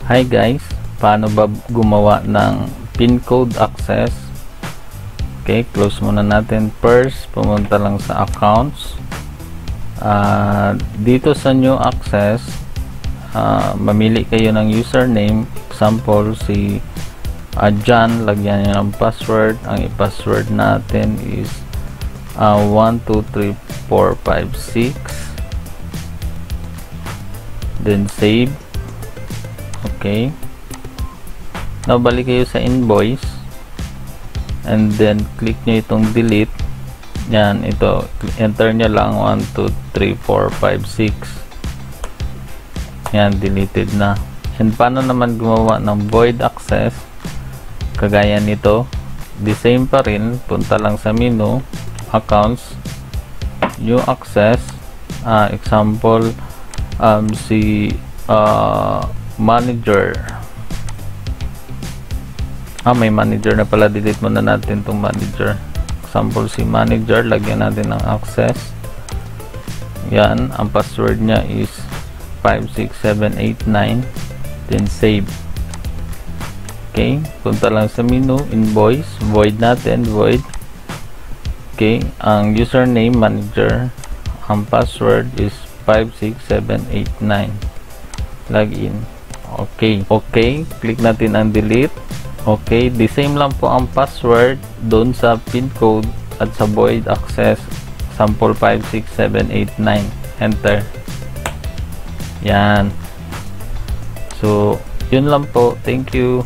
Hi guys, paano ba gumawa ng pin code access? Okay, close muna natin. First, pumunta lang sa accounts. Dito sa new access, mamili kayo ng username. Example, si John, lagyan nyo ng password. Ang i-password natin is 123456, then save. Okay, now balik kayo sa invoice and then click nyo itong delete. Yan, ito enter nyo lang 123456. yan, deleted na. And paano naman gumawa ng void access? Kagaya nito, the same pa rin. Punta lang sa menu, accounts, new access. Example, si manager. May manager na pala. Delete muna natin itong manager. Example, si manager, lagyan natin ng access. Yan, ang password niya is 56789, then save. Okay, punta lang sa menu, invoice, void natin, void. Okay, ang username manager, ang password is 56789, login. Okay, click natin ang delete. Okay, the same lang po ang password doon sa pin code at sa void access. Sample 56789, enter. Yan. So, yun lang po. Thank you.